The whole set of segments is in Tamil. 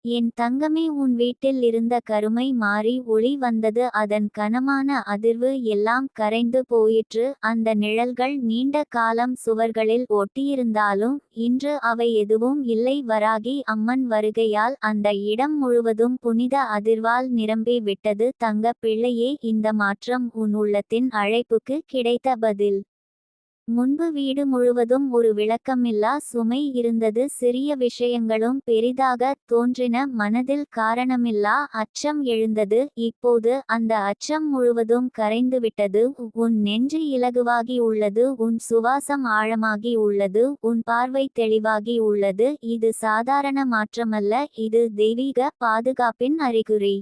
என் தங்கமே, உன் வீட்டில் இருந்த கருமை மாறி ஒளி வந்தது. அதன் கனமான அதிர்வு எல்லாம் கரைந்து போயிற்று. அந்த நிழல்கள் நீண்ட காலம் சுவர்களில் ஒட்டியிருந்தாலும் இன்று அவை எதுவும் இல்லை. வராகி அம்மன் வருகையால் அந்த இடம் முழுவதும் புனித அதிர்வால் நிரம்பி விட்டது. தங்க பிள்ளையே, இந்த மாற்றம் உன் உள்ளத்தின் அழைப்புக்கு கிடைத்த பதில். முன்பு வீடு முழுவதும் ஒரு விளக்கமில்லா சுமை இருந்தது. சிறிய விஷயங்களும் பெரிதாக தோன்றின. மனதில் காரணமில்லா அச்சம் எழுந்தது. இப்போது அந்த அச்சம் முழுவதும் கரைந்துவிட்டது. உன் நெஞ்சு இலகுவாகி உள்ளது. உன் சுவாசம் ஆழமாகி உள்ளது. உன் பார்வை தெளிவாகி உள்ளது. இது சாதாரண மாற்றமல்ல, இது தெய்வீக பாதுகாப்பின் அறிகுறி.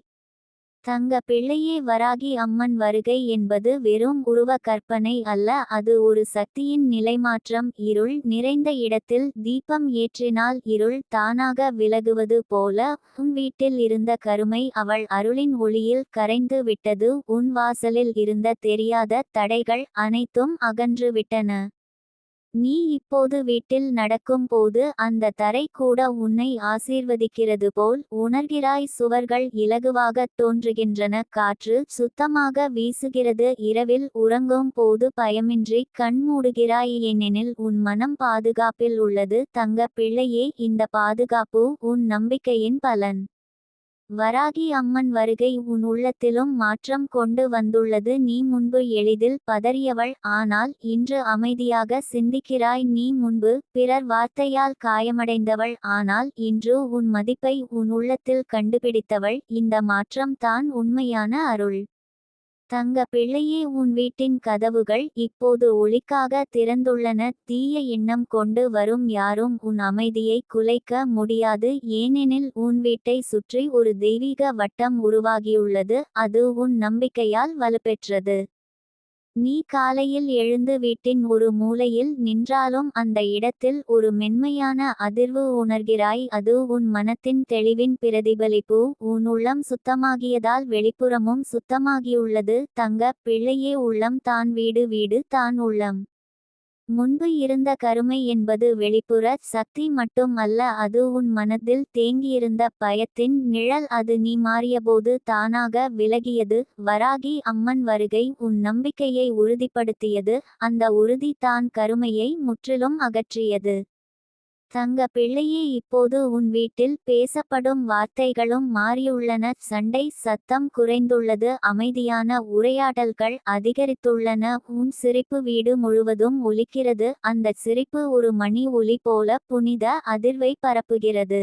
தங்க பிள்ளையே, வராகி அம்மன் வருகை என்பது வெறும் உருவ கற்பனை அல்ல, அது ஒரு சக்தியின் நிலைமாற்றம். இருள் நிறைந்த இடத்தில் தீபம் ஏற்றினால் இருள் தானாக விலகுவது போல உன் வீட்டில் இருந்த கருமை அவள் அருளின் ஒளியில் கரைந்து விட்டது. உன் வாசலில் இருந்த தெரியாத தடைகள் அனைத்தும் அகன்று விட்டன. நீ இப்போது வீட்டில் நடக்கும் போது அந்த தரை கூட உன்னை ஆசீர்வதிக்கிறது போல் உணர்கிறாய். சுவர்கள் இலகுவாகத் தோன்றுகின்றன. காற்று சுத்தமாக வீசுகிறது. இரவில் உறங்கும் போது பயமின்றி கண் மூடுகிறாய், ஏனெனில் உன் மனம் பாதுகாப்பில் உள்ளது. தங்க பிள்ளையே, இந்த பாதுகாப்பு உன் நம்பிக்கையின் பலன். வராகி அம்மன் வருகை உன் உள்ளத்திலும் மாற்றம் கொண்டு வந்துள்ளது. நீ முன்பு எளிதில் பதறியவள், ஆனால் இன்று அமைதியாக சிந்திக்கிறாய். நீ முன்பு பிறர் வார்த்தையால் காயமடைந்தவள், ஆனால் இன்று உன் மதிப்பை உன் உள்ளத்தில் கண்டுபிடித்தவள். இந்த மாற்றம் தான் உண்மையான அருள். தங்க பிள்ளையே, உன் வீட்டின் கதவுகள் இப்போது ஒளிக்காக திறந்துள்ளன. தீய எண்ணம் கொண்டு வரும் யாரும் உன் அமைதியை குலைக்க முடியாது, ஏனெனில் உன் வீட்டை சுற்றி ஒரு தெய்வீக வட்டம் உருவாகியுள்ளது. அது உன் நம்பிக்கையால் வலுப்பெற்றது. நீ காலையில் எழுந்து வீட்டின் ஒரு மூலையில் நின்றாலும் அந்த இடத்தில் ஒரு மென்மையான அதிர்வு உணர்கிறாய். அது உன் மனத்தின் தெளிவின் பிரதிபலிப்பு. உன் உள்ளம் சுத்தமாகியதால் வெளிப்புறமும் சுத்தமாகியுள்ளது. தங்க பிள்ளையே, உள்ளம் தான் வீடு, வீடு தான் உள்ளம். முன்பு இருந்த கருமை என்பது வெளிப்புற சக்தி மட்டும் அல்ல, அது உன் மனதில் தேங்கியிருந்த பயத்தின் நிழல். அது நீ மாறியபோது தானாக விலகியது. வராகி அம்மன் வருகை உன் நம்பிக்கையை உறுதிப்படுத்தியது. அந்த உறுதி தான் கருமையை முற்றிலும் அகற்றியது. தங்க பிள்ளையே, இப்போது உன் வீட்டில் பேசப்படும் வார்த்தைகளும் மாறியுள்ளன. சண்டை சத்தம் குறைந்துள்ளது. அமைதியான உரையாடல்கள் அதிகரித்துள்ளன. உன் சிரிப்பு வீடு முழுவதும் ஒலிக்கிறது. அந்த சிரிப்பு ஒரு மணி ஒலி போல புனித அதிர்வை பரப்புகிறது.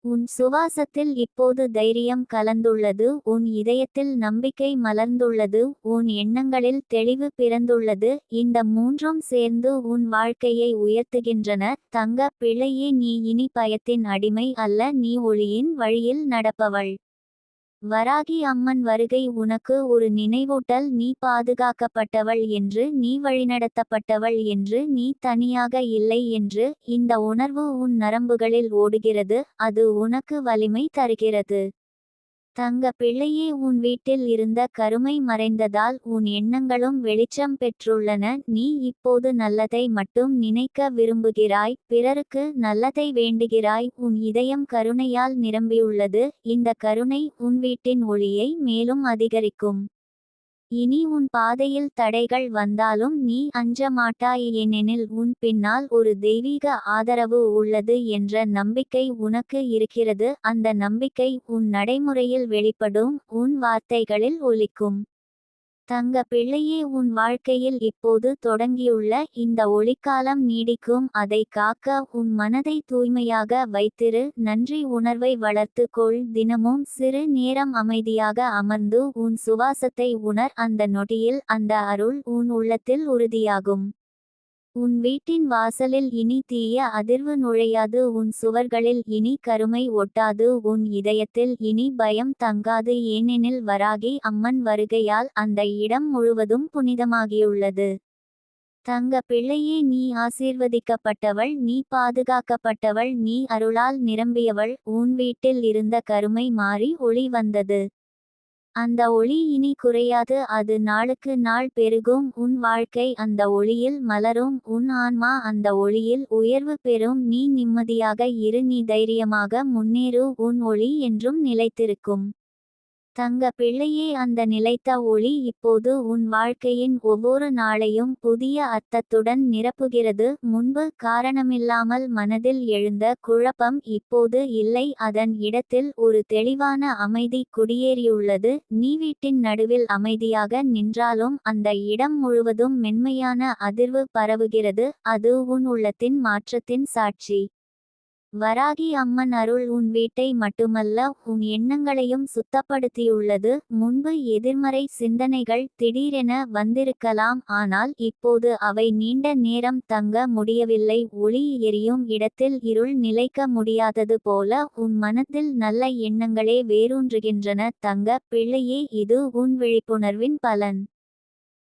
உன் சுவாசத்தில் இப்போது தைரியம் கலந்துள்ளது. உன் இதயத்தில் நம்பிக்கை மலர்ந்துள்ளது. உன் எண்ணங்களில் தெளிவு பிறந்துள்ளது. இந்த மூன்றும் சேர்ந்து உன் வாழ்க்கையை உயர்த்துகின்றன. தங்க பிள்ளையே, நீ இனி பயத்தின் அடிமை அல்ல, நீ ஒளியின் வழியில் நடப்பவள். வராகி அம்மன் வருகை உனக்கு ஒரு நினைவூட்டல். நீ பாதுகாக்கப்பட்டவள் என்று, நீ வழிநடத்தப்பட்டவள் என்று, நீ தனியாக இல்லை என்று. இந்த உணர்வு உன் நரம்புகளில் ஓடுகிறது. அது உனக்கு வலிமை தருகிறது. தங்க பிள்ளையே, உன் வீட்டில் இருந்த கருமை மறைந்ததால் உன் எண்ணங்களும் வெளிச்சம் பெற்றுள்ளன. நீ இப்போது நல்லதை மட்டும் நினைக்க விரும்புகிறாய், பிறருக்கு நல்லதை வேண்டுகிறாய். உன் இதயம் கருணையால் நிரம்பியுள்ளது. இந்த கருணை உன் வீட்டின் ஒளியை மேலும் அதிகரிக்கும். இனி உன் பாதையில் தடைகள் வந்தாலும் நீ அஞ்ச மாட்டாய், ஏனெனில் உன் பின்னால் ஒரு தெய்வீக ஆதரவு உள்ளது என்ற நம்பிக்கை உனக்கு இருக்கிறது. அந்த நம்பிக்கை உன் நடைமுறையில் வெளிப்படும், உன் வார்த்தைகளில் ஒலிக்கும். தங்க பிள்ளையே, உன் வாழ்க்கையில் இப்போது தொடங்கியுள்ள இந்த ஒளிக்காலம் நீடிக்கும். அதை காக்க உன் மனதை தூய்மையாக வைத்திரு. நன்றி உணர்வை வளர்த்து கொள். தினமும் சிறு நேரம் அமைதியாக அமர்ந்து உன் சுவாசத்தை உணர். அந்த நொடியில் அந்த அருள் உன் உள்ளத்தில் உறுதியாகும். உன் வீட்டின் வாசலில் இனி தீய அதிர்வு நுழையாது. உன் சுவர்களில் இனி கருமை ஒட்டாது. உன் இதயத்தில் இனி பயம் தங்காது, ஏனெனில் வராகி அம்மன் வருகையால் அந்த இடம் முழுவதும் புனிதமாகியுள்ளது. தங்க பிள்ளையே, நீ ஆசீர்வதிக்கப்பட்டவள், நீ பாதுகாக்கப்பட்டவள், நீ அருளால் நிரம்பியவள். உன் வீட்டில் இருந்த கருமை மாறி ஒளி வந்தது. அந்த ஒளி இனி குறையாது, அது நாளுக்கு நாள் பெருகும். உன் வாழ்க்கை அந்த ஒளியில் மலரும், உன் ஆன்மா அந்த ஒளியில் உயர்வு பெறும். நீ நிம்மதியாக இரு, நீ தைரியமாக முன்னேறு, உன் ஒளி என்றும் நிலைத்திருக்கும். தங்க பிள்ளையே, அந்த நிலைத்த ஒளி இப்போது உன் வாழ்க்கையின் ஒவ்வொரு நாளையும் புதிய அர்த்தத்துடன் நிரப்புகிறது. முன்பு காரணமில்லாமல் மனதில் எழுந்த குழப்பம் இப்போது இல்லை, அதன் இடத்தில் ஒரு தெளிவான அமைதி குடியேறியுள்ளது. நீ வீட்டின் நடுவில் அமைதியாக நின்றாலும் அந்த இடம் முழுவதும் மென்மையான அதிர்வு பரவுகிறது, அது உன் உள்ளத்தின் மாற்றத்தின் சாட்சி. வராகி அம்மன் அருள் உன் வீட்டை மட்டுமல்ல, உன் எண்ணங்களையும் சுத்தப்படுத்தியுள்ளது. முன்பு எதிர்மறை சிந்தனைகள் திடீரென வந்திருக்கலாம், ஆனால் இப்போது அவை நீண்ட நேரம் தங்க முடியவில்லை. ஒளி எரியும் இடத்தில் இருள் நிலைக்க முடியாதது போல உன் மனத்தில் நல்ல எண்ணங்களே வேரூன்றுகின்றன. தங்க பிள்ளையே, இது உன் விழிப்புணர்வின் பலன்.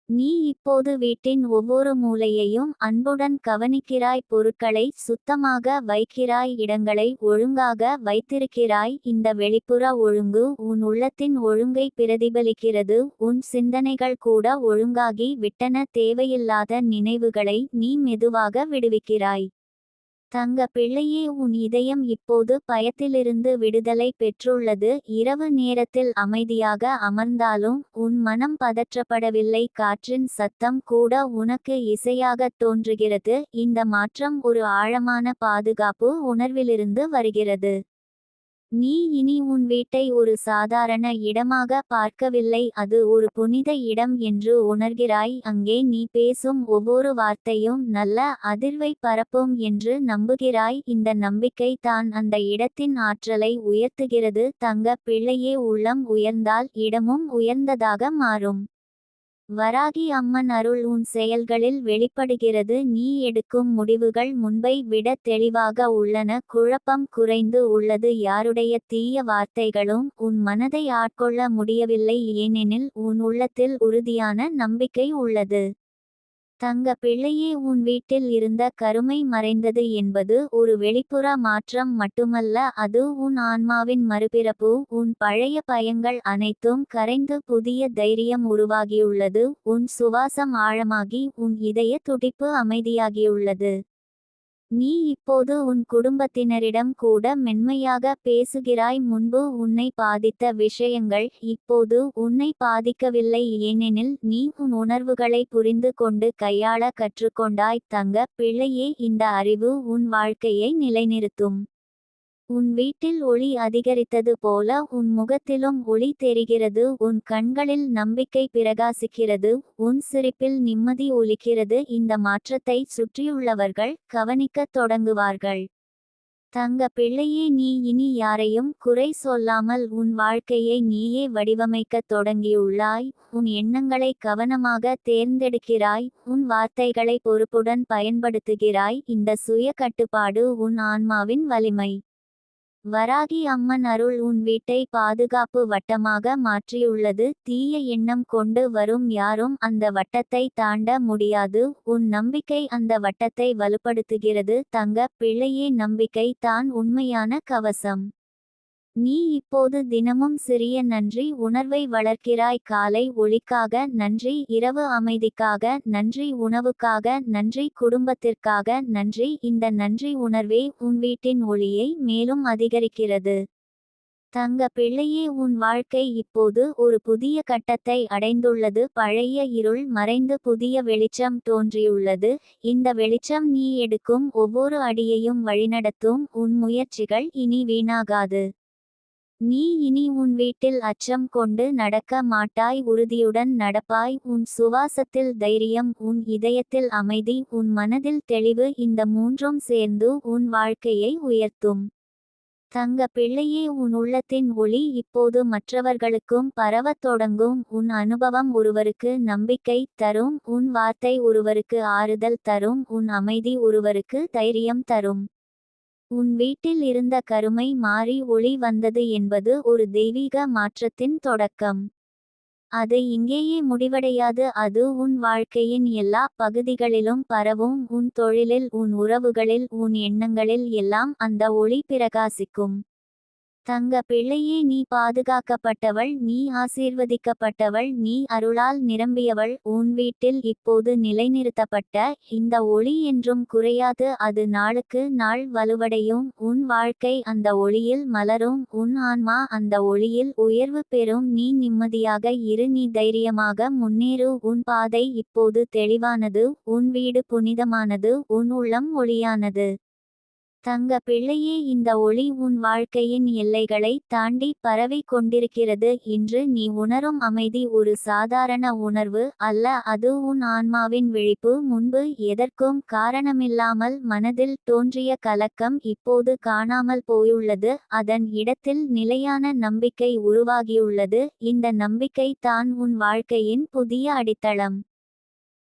நீ இப்போது வீட்டின் ஒவ்வொரு மூலையையும் அன்புடன் கவனிக்கிறாய், பொருட்களை சுத்தமாக வைக்கிறாய், இடங்களை ஒழுங்காக வைத்திருக்கிறாய். இந்த வெளிப்புற ஒழுங்கு உன் உள்ளத்தின் ஒழுங்கை பிரதிபலிக்கிறது. உன் சிந்தனைகள் கூட ஒழுங்காகி விட்டன, தேவையில்லாத நினைவுகளை நீ மெதுவாக விடுவிக்கிறாய். தங்க பிள்ளையே, உன் இதயம் இப்போது பயத்திலிருந்து விடுதலை பெற்றுள்ளது. இரவு நேரத்தில் அமைதியாக அமர்ந்தாலும் உன் மனம் பதற்றப்படவில்லை, காற்றின் சத்தம் கூட உனக்கு இசையாகத் தோன்றுகிறது. இந்த மாற்றம் ஒரு ஆழமான பாதுகாப்பு உணர்விலிருந்து வருகிறது. நீ இனி உன் வீட்டை ஒரு சாதாரண இடமாக பார்க்கவில்லை, அது ஒரு புனித இடம் என்று உணர்கிறாய். அங்கே நீ பேசும் ஒவ்வொரு வார்த்தையும் நல்ல அதிர்வை பரப்பும் என்று நம்புகிறாய். இந்த நம்பிக்கை தான் அந்த இடத்தின் ஆற்றலை உயர்த்துகிறது. தங்க பிள்ளையே, உள்ளம் உயர்ந்தால் இடமும் உயர்ந்ததாக மாறும். வராகி அம்மன் அருள் உன் செயல்களில் வெளிப்படுகிறது. நீ எடுக்கும் முடிவுகள் முன்பை விட தெளிவாக உள்ளன, குழப்பம் குறைந்து உள்ளது. யாருடைய தீய வார்த்தைகளும் உன் மனதை ஆட்கொள்ள முடியவில்லை, ஏனெனில் உன் உள்ளத்தில் உறுதியான நம்பிக்கை உள்ளது. தங்க பிள்ளையே, உன் வீட்டில் இருந்த கருமை மறைந்தது என்பது ஒரு வெளிப்புற மாற்றம் மட்டுமல்ல, அது உன் ஆன்மாவின் மறுபிறப்பு. உன் பழைய பயங்கள் அனைத்தும் கரைந்து புதிய தைரியம் உருவாகியுள்ளது. உன் சுவாசம் ஆழமாகி உன் இதய துடிப்பு அமைதியாகியுள்ளது. நீ இப்போது உன் குடும்பத்தினரிடம் கூட மென்மையாக பேசுகிறாய். முன்பு உன்னை பாதித்த விஷயங்கள் இப்போது உன்னை பாதிக்கவில்லை, ஏனெனில் நீ உன் உணர்வுகளை புரிந்து கொண்டு கையாள கற்றுக்கொண்டாய். தங்க பிள்ளையே, இந்த அறிவு உன் வாழ்க்கையை நிலைநிறுத்தும். உன் வீட்டில் ஒளி அதிகரித்தது போல உன் முகத்திலும் ஒளி தெரிகிறது. உன் கண்களில் நம்பிக்கை பிரகாசிக்கிறது, உன் சிரிப்பில் நிம்மதி ஒலிக்கிறது. இந்த மாற்றத்தை சுற்றியுள்ளவர்கள் கவனிக்கத் தொடங்குவார்கள். தங்க பிள்ளையே, நீ இனி யாரையும் குறை சொல்லாமல் உன் வாழ்க்கையை நீயே வடிவமைக்கத் தொடங்கியுள்ளாய். உன் எண்ணங்களை கவனமாக தேர்ந்தெடுக்கிறாய், உன் வார்த்தைகளை பொறுப்புடன் பயன்படுத்துகிறாய். இந்த சுய கட்டுப்பாடு உன் ஆன்மாவின் வலிமை. வராகி அம்மன் அருள் உன் வீட்டை பாதுகாப்பு வட்டமாக மாற்றியுள்ளது. தீய எண்ணம் கொண்டு வரும் யாரும் அந்த வட்டத்தை தாண்ட முடியாது. உன் நம்பிக்கை அந்த வட்டத்தை வலுப்படுத்துகிறது. தங்க பிள்ளையே, நம்பிக்கை தான் உண்மையான கவசம். நீ இப்போது தினமும் சிறிய நன்றி உணர்வை வளர்க்கிறாய். காலை ஒளிக்காக நன்றி, இரவு அமைதிக்காக நன்றி, உணவுக்காக நன்றி, குடும்பத்திற்காக நன்றி. இந்த நன்றி உணர்வே உன் வீட்டின் ஒளியை மேலும் அதிகரிக்கிறது. தங்க பிள்ளையே, உன் வாழ்க்கை இப்போது ஒரு புதிய கட்டத்தை அடைந்துள்ளது. பழைய இருள் மறைந்து புதிய வெளிச்சம் தோன்றியுள்ளது. இந்த வெளிச்சம் நீ எடுக்கும் ஒவ்வொரு அடியையும் வழிநடத்தும். உன் முயற்சிகள் இனி வீணாகாது. நீ இனி உன் வீட்டில் அச்சம் கொண்டு நடக்க மாட்டாய், உறுதியுடன் நடப்பாய். உன் சுவாசத்தில் தைரியம், உன் இதயத்தில் அமைதி, உன் மனதில் தெளிவு, இந்த மூன்றும் சேர்ந்து உன் வாழ்க்கையை உயர்த்தும். தங்க பிள்ளையே, உன் உள்ளத்தின் ஒளி இப்போது மற்றவர்களுக்கும் பரவத் தொடங்கும். உன் அனுபவம் ஒருவருக்கு நம்பிக்கை தரும், உன் வார்த்தை ஒருவருக்கு ஆறுதல் தரும், உன் அமைதி ஒருவருக்கு தைரியம் தரும். உன் வீட்டில் இருந்த கருமை மாறி ஒளி வந்தது என்பது ஒரு தெய்வீக மாற்றத்தின் தொடக்கம். அது இங்கேயே முடிவடையாது, அது உன் வாழ்க்கையின் எல்லா பகுதிகளிலும் பரவும். உன் தொழிலில், உன் உறவுகளில், உன் எண்ணங்களில் எல்லாம் அந்த ஒளி பிரகாசிக்கும். தங்க பிள்ளையே, நீ பாதுகாக்கப்பட்டவள், நீ ஆசீர்வதிக்கப்பட்டவள், நீ அருளால் நிரம்பியவள். உன் வீட்டில் இப்போது நிலைநிறுத்தப்பட்ட இந்த ஒளி என்றும் குறையாது. அது நாளுக்கு நாள் வலுவடையும். உன் வாழ்க்கை அந்த ஒளியில் மலரும். உன் ஆன்மா அந்த ஒளியில் உயர்வு பெறும். நீ நிம்மதியாக இரு, நீ தைரியமாக முன்னேறு. உன் பாதை இப்போது தெளிவானது, உன் வீடு புனிதமானது, உன் உள்ளம் ஒளியானது. தங்க பிள்ளையே, இந்த ஒளி உன் வாழ்க்கையின் எல்லைகளை தாண்டி பரவிக் கொண்டிருக்கிறது. இன்று நீ உணரும் அமைதி ஒரு சாதாரண உணர்வு அல்ல, அது உன் ஆன்மாவின் விழிப்பு. முன்பு எதற்கும் காரணமில்லாமல் மனதில் தோன்றிய கலக்கம் இப்போது காணாமல் போயுள்ளது. அதன் இடத்தில் நிலையான நம்பிக்கை உருவாகியுள்ளது. இந்த நம்பிக்கை தான் உன் வாழ்க்கையின் புதிய அடித்தளம்.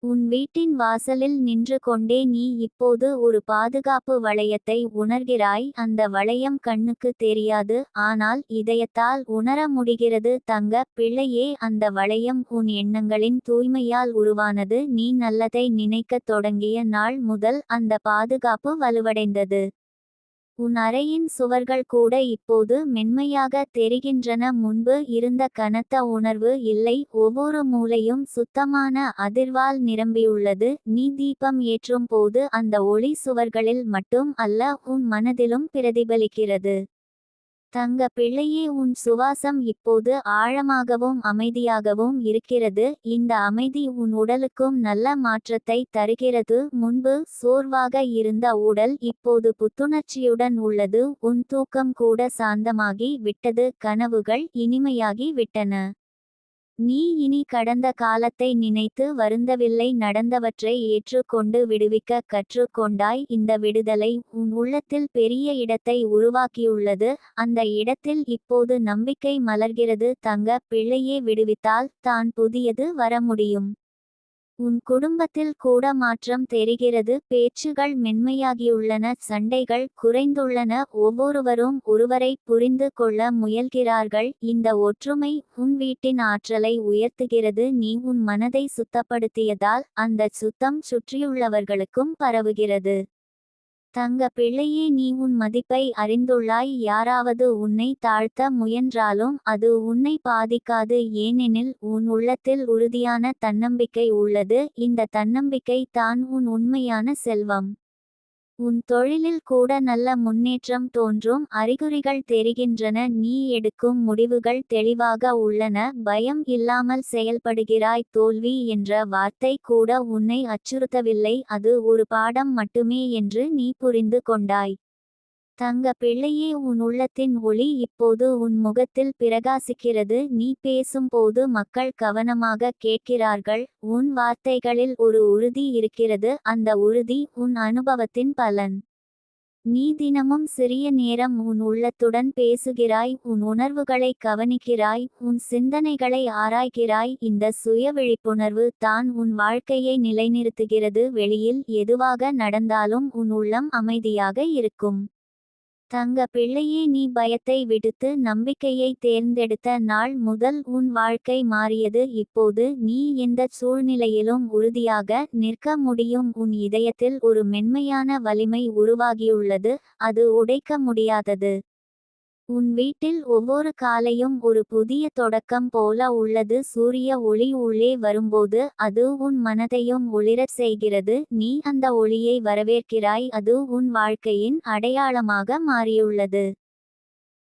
உன் வீட்டின் வாசலில் நின்று கொண்டே நீ இப்போது ஒரு பாதுகாப்பு வளையத்தை உணர்கிறாய். அந்த வளையம் கண்ணுக்கு தெரியாது, ஆனால் இதயத்தால் உணர முடிகிறது. தங்க பிள்ளையே, அந்த வளையம் உன் எண்ணங்களின் தூய்மையால் உருவானது. நீ நல்லதை நினைக்கத் தொடங்கிய நாள் முதல் அந்த பாதுகாப்பு வலுவடைந்தது. உன் அறையின் சுவர்கள் கூட இப்போது மென்மையாக தெரிகின்றன. முன்பு இருந்த கனத்த உணர்வு இல்லை. ஒவ்வொரு மூலையும் சுத்தமான அதிர்வால் நிரம்பியுள்ளது. நீ தீபம் ஏற்றும் போது அந்த ஒளி சுவர்களில் மட்டும் அல்ல, உன் மனதிலும் பிரதிபலிக்கிறது. தங்க பிள்ளையே, உன் சுவாசம் இப்போது ஆழமாகவும் அமைதியாகவும் இருக்கிறது. இந்த அமைதி உன் உடலுக்கும் நல்ல மாற்றத்தை தருகிறது. முன்பு சோர்வாக இருந்த உடல் இப்போது புத்துணர்ச்சியுடன் உள்ளது. உன் தூக்கம் கூட சாந்தமாகி விட்டது, கனவுகள் இனிமையாகி விட்டன. நீ இனி கடந்த காலத்தை நினைத்து வருந்தவில்லை, நடந்தவற்றை ஏற்றுக்கொண்டு விடுவிக்க கற்றுக்கொண்டாய். இந்த விடுதலை உன் உள்ளத்தில் பெரிய இடத்தை உருவாக்கியுள்ளது. அந்த இடத்தில் இப்போது நம்பிக்கை மலர்கிறது. தங்க பிள்ளையே, விடுவித்தால் தான் புதியது வர முடியும். உன் குடும்பத்தில் கூட மாற்றம் தெரிகிறது. பேச்சுகள் மென்மையாகியுள்ளன, சண்டைகள் குறைந்துள்ளன. ஒவ்வொருவரும் ஒருவரை புரிந்து கொள்ள முயல்கிறார்கள். இந்த ஒற்றுமை உன் வீட்டின் ஆற்றலை உயர்த்துகிறது. நீ உன் மனதை சுத்தப்படுத்தியதால் அந்த சுத்தம் சுற்றியுள்ளவர்களுக்கும் பரவுகிறது. தங்க பிள்ளையே, நீ உன் மதிப்பை அறிந்துள்ளாய். யாராவது உன்னை தாழ்த்த முயன்றாலும் அது உன்னை பாதிக்காது, ஏனெனில் உன் உள்ளத்தில் உறுதியான தன்னம்பிக்கை உள்ளது. இந்த தன்னம்பிக்கை தான் உன் உண்மையான செல்வம். உன் தொழிலில் கூட நல்ல முன்னேற்றம் தோன்றும் அறிகுறிகள் தெரிகின்றன. நீ எடுக்கும் முடிவுகள் தெளிவாக உள்ளன. பயம் இல்லாமல் செயல்படுகிறாய். தோல்வி என்ற வார்த்தை கூட உன்னை அச்சுறுத்தவில்லை, அது ஒரு பாடம் மட்டுமே என்று நீ புரிந்து கொண்டாய். தங்க பிள்ளையே, உன் உள்ளத்தின் ஒளி இப்போது உன் முகத்தில் பிரகாசிக்கிறது. நீ பேசும்போது மக்கள் கவனமாக கேட்கிறார்கள். உன் வார்த்தைகளில் ஒரு உறுதி இருக்கிறது, அந்த உறுதி உன் அனுபவத்தின் பலன். நீ தினமும் சிறிய நேரம் உன் உள்ளத்துடன் பேசுகிறாய், உன் உணர்வுகளை கவனிக்கிறாய், உன் சிந்தனைகளை ஆராய்கிறாய். இந்த சுய விழிப்புணர்வு தான் உன் வாழ்க்கையை நிலைநிறுத்துகிறது. வெளியில் எதுவாக நடந்தாலும் உன் உள்ளம் அமைதியாக இருக்கும். தங்க பிள்ளையே, நீ பயத்தை விடுத்து நம்பிக்கையை தேர்ந்தெடுத்த நாள் முதல் உன் வாழ்க்கை மாறியது. இப்போது நீ எந்த சூழ்நிலையிலும் உறுதியாக நிற்க முடியும். உன் இதயத்தில் ஒரு மென்மையான வலிமை உருவாகியுள்ளது, அது உடைக்க முடியாதது. உன் வீட்டில் ஒவ்வொரு காலையும் ஒரு புதிய தொடக்கம் போல உள்ளது. சூரிய ஒளி உள்ளே வரும்போது அது உன் மனதையும் ஒளிரச் செய்கிறது. நீ அந்த ஒளியை வரவேற்கிறாய், அது உன் வாழ்க்கையின் அடையாளமாக மாறியுள்ளது.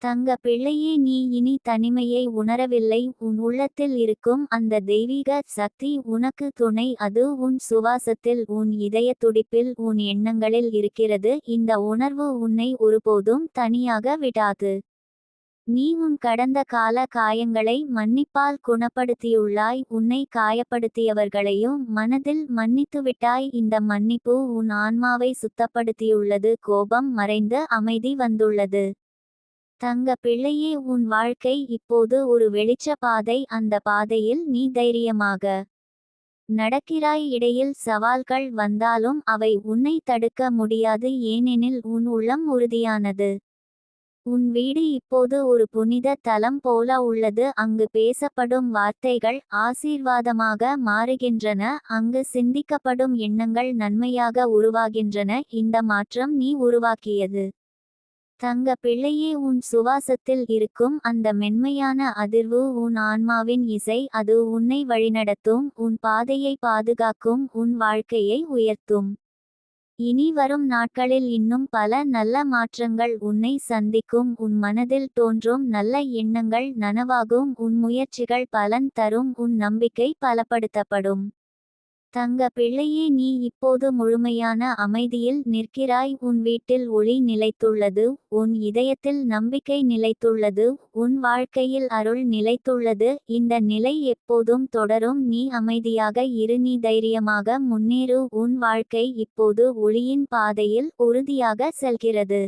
தங்க பிள்ளையே, நீ இனி தனிமையை உணரவில்லை. உன் உள்ளத்தில் இருக்கும் அந்த தெய்வீக சக்தி உனக்கு துணை. அது உன் சுவாசத்தில், உன் இதய துடிப்பில், உன் எண்ணங்களில் இருக்கிறது. இந்த உணர்வு உன்னை ஒருபோதும் தனியாக விடாது. நீ உன் கடந்த கால காயங்களை மன்னிப்பால் குணப்படுத்தியுள்ளாய். உன்னை காயப்படுத்தியவர்களையும் மனதில் மன்னித்துவிட்டாய். இந்த மன்னிப்பு உன் ஆன்மாவை சுத்தப்படுத்தியுள்ளது. கோபம் மறைந்து அமைதி வந்துள்ளது. தங்க பிள்ளையே, உன் வாழ்க்கை இப்போது ஒரு வெளிச்ச பாதை. அந்த பாதையில் நீ தைரியமாக நடக்கிறாய். இடையில் சவால்கள் வந்தாலும் அவை உன்னை தடுக்க முடியாது, ஏனெனில் உன் உள்ளம் உறுதியானது. உன் வீடு இப்போது ஒரு புனித தலம் போல உள்ளது. அங்கு பேசப்படும் வார்த்தைகள் ஆசீர்வாதமாக மாறுகின்றன. அங்கு சிந்திக்கப்படும் எண்ணங்கள் நன்மையாக உருவாகின்றன. இந்த மாற்றம் நீ உருவாக்கியது. தங்க பிள்ளையே, உன் சுவாசத்தில் இருக்கும் அந்த மென்மையான அதிர்வு உன் ஆன்மாவின் இசை. அது உன்னை வழிநடத்தும், உன் பாதையை பாதுகாக்கும், உன் வாழ்க்கையை உயர்த்தும். இனி வரும் நாட்களில் இன்னும் பல நல்ல மாற்றங்கள் உன்னை சந்திக்கும். உன் மனதில் தோன்றும் நல்ல எண்ணங்கள் நனவாகும், உன் முயற்சிகள் பலன் தரும், உன் நம்பிக்கை பலப்படுத்தப்படும். தங்க பிள்ளையே, நீ இப்போது முழுமையான அமைதியில் நிற்கிறாய். உன் வீட்டில் ஒளி நிலைத்துள்ளது, உன் இதயத்தில் நம்பிக்கை நிலைத்துள்ளது, உன் வாழ்க்கையில் அருள் நிலைத்துள்ளது. இந்த நிலை எப்போதும் தொடரும். நீ அமைதியாக இரு, நீ தைரியமாக முன்னேறு. உன் வாழ்க்கை இப்போது ஒளியின் பாதையில் உறுதியாக செல்கிறது.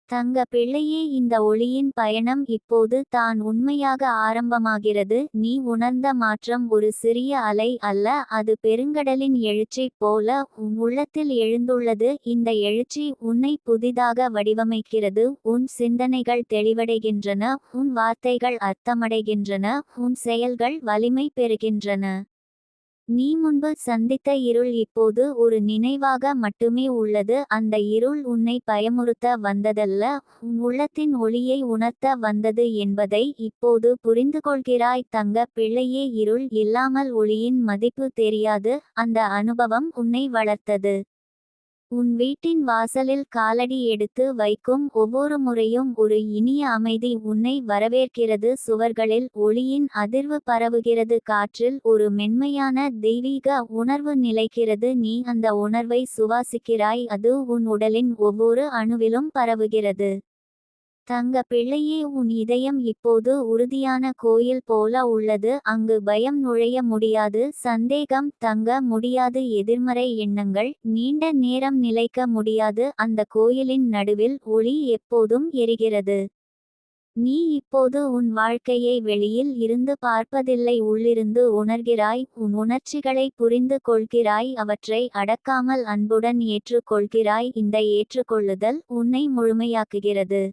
தங்க பிள்ளையே, இந்த ஒளியின் பயணம் இப்போது தான் உண்மையாக ஆரம்பமாகிறது. நீ உணர்ந்த மாற்றம் ஒரு சிறிய அலை அல்ல, அது பெருங்கடலின் எழுச்சி போல உன் உள்ளத்தில் எழுந்துள்ளது. இந்த எழுச்சி உன்னை புதிதாக வடிவமைக்கிறது. உன் சிந்தனைகள் தெளிவடைகின்றன, உன் வார்த்தைகள் அர்த்தமடைகின்றன, உன் செயல்கள் வலிமை பெறுகின்றன. நீ முன்பு சந்தித்த இருள் இப்போது ஒரு நினைவாக மட்டுமே உள்ளது. அந்த இருள் உன்னை பயமுறுத்த வந்ததல்ல, உன் உள்ளத்தின் ஒளியை உணர்த்த வந்தது என்பதை இப்போது புரிந்துகொள்கிறாய். தங்க பிள்ளையே, இருள் இல்லாமல் ஒளியின் மதிப்பு தெரியாது. அந்த அனுபவம் உன்னை வளர்த்தது. உன் வீட்டின் வாசலில் காலடி எடுத்து வைக்கும் ஒவ்வொரு முறையும் ஒரு இனிய அமைதி உன்னை வரவேற்கிறது. சுவர்களில் ஒளியின் அதிர்வு பரவுகிறது, காற்றில் ஒரு மென்மையான தெய்வீக உணர்வு நிலைக்கிறது. நீ அந்த உணர்வை சுவாசிக்கிறாய், அது உன் உடலின் ஒவ்வொரு அணுவிலும் பரவுகிறது. தங்க பிள்ளையே, உன் இதயம் இப்போது உறுதியான கோயில் போல உள்ளது. அங்கு பயம் நுழைய முடியாது, சந்தேகம் தங்க முடியாது, எதிர்மறை எண்ணங்கள் நீண்ட நேரம் நிலைக்க முடியாது. அந்த கோயிலின் நடுவில் ஒளி எப்போதும் எரிகிறது. நீ இப்போது உன் வாழ்க்கையை வெளியில் இருந்து பார்ப்பதில்லை, உள்ளிருந்து உணர்கிறாய். உன் உணர்ச்சிகளை புரிந்து கொள்கிறாய், அவற்றை அடக்காமல் அன்புடன் ஏற்றுக்கொள்கிறாய். இந்த ஏற்றுக்கொள்ளுதல் உன்னை முழுமையாக்குகிறது.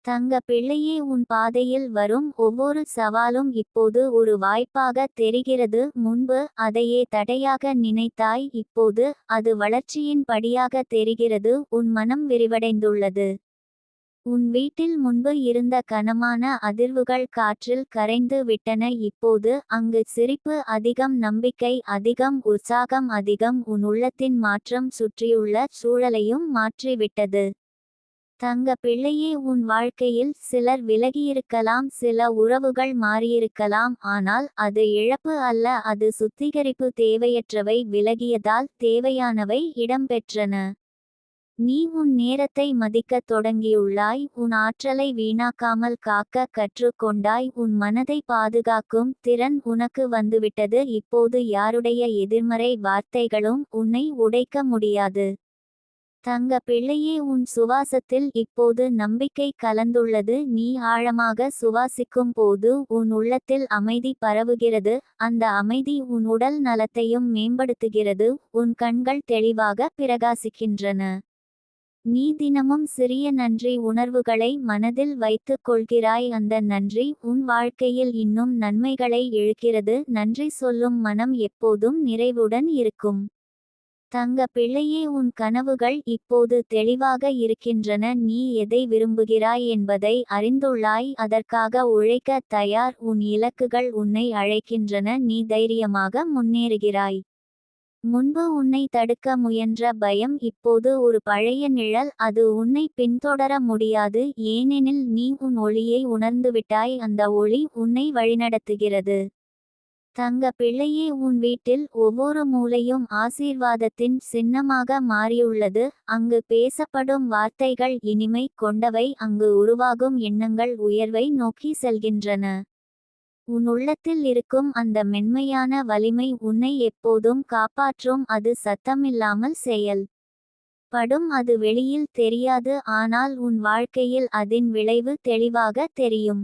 தங்க பிள்ளையே, உன் பாதையில் வரும் ஒவ்வொரு சவாலும் இப்போது ஒரு வாய்ப்பாக தெரிகிறது. முன்பு அதையே தடையாக நினைத்தாய், இப்போது அது வளர்ச்சியின் படியாக தெரிகிறது. உன் மனம் விரிவடைந்துள்ளது. உன் வீட்டில் முன்பு இருந்த கனமான அதிர்வுகள் காற்றில் கரைந்து விட்டன. இப்போது அங்கு சிரிப்பு அதிகம், நம்பிக்கை அதிகம், உற்சாகம் அதிகம். உன் உள்ளத்தின் மாற்றம் சுற்றியுள்ள சூழலையும் மாற்றிவிட்டது. தங்க பிள்ளையே, உன் வாழ்க்கையில் சிலர் விலகியிருக்கலாம், சில உறவுகள் மாறியிருக்கலாம். ஆனால் அது இழப்பு அல்ல, அது சுத்திகரிப்பு. தேவையற்றவை விலகியதால் தேவையானவை இடம்பெற்றன. நீ உன் நேரத்தை மதிக்கத் தொடங்கியுள்ளாய், உன் ஆற்றலை வீணாக்காமல் காக்க கற்றுக்கொண்டாய். உன் மனதை பாதுகாக்கும் திறன் உனக்கு வந்துவிட்டது. இப்போது யாருடைய எதிர்மறை வார்த்தைகளும் உன்னை உடைக்க முடியாது. தங்க பிள்ளையே, உன் சுவாசத்தில் இப்போது நம்பிக்கை கலந்துள்ளது. நீ ஆழமாக சுவாசிக்கும் போது உன் உள்ளத்தில் அமைதி பரவுகிறது. அந்த அமைதி உன் உடல் நலத்தையும் மேம்படுத்துகிறது. உன் கண்கள் தெளிவாக பிரகாசிக்கின்றன. நீ தினமும் சிறிய நன்றி உணர்வுகளை மனதில் வைத்துக் கொள்கிறாய். அந்த நன்றி உன் வாழ்க்கையில் இன்னும் நன்மைகளை இழுக்கிறது. நன்றி சொல்லும் மனம் எப்போதும் நிறைவுடன் இருக்கும். தங்க பிள்ளையே, உன் கனவுகள் இப்போது தெளிவாக இருக்கின்றன. நீ எதை விரும்புகிறாய் என்பதை அறிந்துள்ளாய், அதற்காக உழைக்க தயார். உன் இலக்குகள் உன்னை அழைக்கின்றன, நீ தைரியமாக முன்னேறுகிறாய். முன்பு உன்னை தடுக்க முயன்ற பயம் இப்போது ஒரு பழைய நிழல், அது உன்னை பின்தொடர முடியாது. ஏனெனில் நீ உன் ஒளியை உணர்ந்துவிட்டாய், அந்த ஒளி உன்னை வழிநடத்துகிறது. தங்க பிள்ளையே, உன் வீட்டில் ஒவ்வொரு மூலையும் ஆசீர்வாதத்தின் சின்னமாக மாறியுள்ளது. அங்கு பேசப்படும் வார்த்தைகள் இனிமை கொண்டவை, அங்கு உருவாகும் எண்ணங்கள் உயர்வை நோக்கி செல்கின்றன. உன் உள்ளத்தில் இருக்கும் அந்த மென்மையான வலிமை உன்னை எப்போதும் காப்பாற்றும். அது சத்தமில்லாமல் செயல் படும், அது வெளியில் தெரியாது, ஆனால் உன் வாழ்க்கையில் அதன் விளைவு தெளிவாக தெரியும்.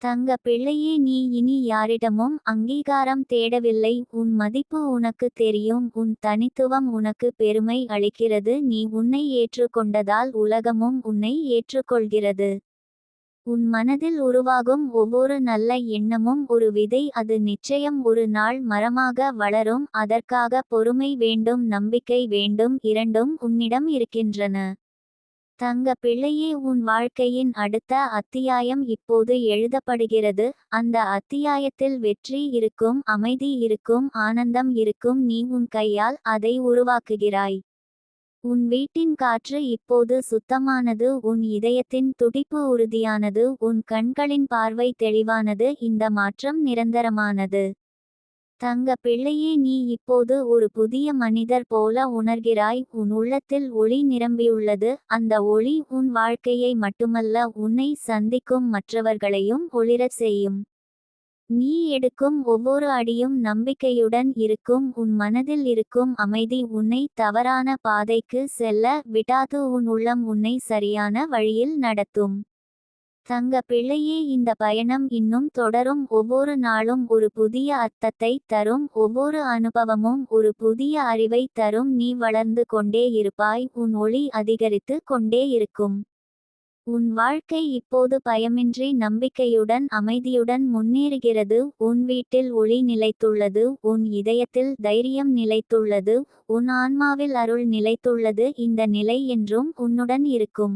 தங்க பிள்ளையே, நீ இனி யாரிடமும் அங்கீகாரம் தேடவில்லை. உன் மதிப்பு உனக்கு தெரியும், உன் தனித்துவம் உனக்கு பெருமை அளிக்கிறது. நீ உன்னை ஏற்றுக்கொண்டதால் உலகமும் உன்னை ஏற்றுக்கொள்கிறது. உன் மனதில் உருவாகும் ஒவ்வொரு நல்ல எண்ணமும் ஒரு விதை, அது நிச்சயம் ஒரு நாள் மரமாக வளரும். அதற்காக பொறுமை வேண்டும், நம்பிக்கை வேண்டும், இரண்டும் உன்னிடம் இருக்கின்றன. தங்க பிள்ளையே, உன் வாழ்க்கையின் அடுத்த அத்தியாயம் இப்போது எழுதப்படுகிறது. அந்த அத்தியாயத்தில் வெற்றி இருக்கும், அமைதி இருக்கும், ஆனந்தம் இருக்கும். நீ உன் கையால் அதை உருவாக்குகிறாய். உன் வீட்டின் காற்று இப்போது சுத்தமானது, உன் இதயத்தின் துடிப்பு உறுதியானது, உன் கண்களின் பார்வை தெளிவானது. இந்த மாற்றம் நிரந்தரமானது. தங்க பிள்ளையே, நீ இப்போது ஒரு புதிய மனிதர் போல உணர்கிறாய். உன் உள்ளத்தில் ஒளி நிரம்பியுள்ளது. அந்த ஒளி உன் வாழ்க்கையை மட்டுமல்ல, உன்னை சந்திக்கும் மற்றவர்களையும் ஒளிரச் செய்யும். நீ எடுக்கும் ஒவ்வொரு அடியும் நம்பிக்கையுடன் இருக்கும். உன் மனதில் இருக்கும் அமைதி உன்னை தவறான பாதைக்கு செல்ல விடாது. உன் உள்ளம் உன்னை சரியான வழியில் நடத்தும். தங்க பிள்ளையே, இந்த பயணம் இன்னும் தொடரும். ஒவ்வொரு நாளும் ஒரு புதிய அர்த்தத்தை தரும். ஒவ்வொரு அனுபவமும் ஒரு புதிய அறிவை தரும். நீ வளர்ந்து கொண்டே இருப்பாய். உன் ஒளி அதிகரித்து கொண்டே இருக்கும். உன் வாழ்க்கை இப்போது பயமின்றி நம்பிக்கையுடன் அமைதியுடன் முன்னேறுகிறது. உன் வீட்டில் ஒளி நிலைத்துள்ளது. உன் இதயத்தில் தைரியம் நிலைத்துள்ளது. உன் ஆன்மாவில் அருள் நிலைத்துள்ளது. இந்த நிலை என்றும் உன்னுடன் இருக்கும்.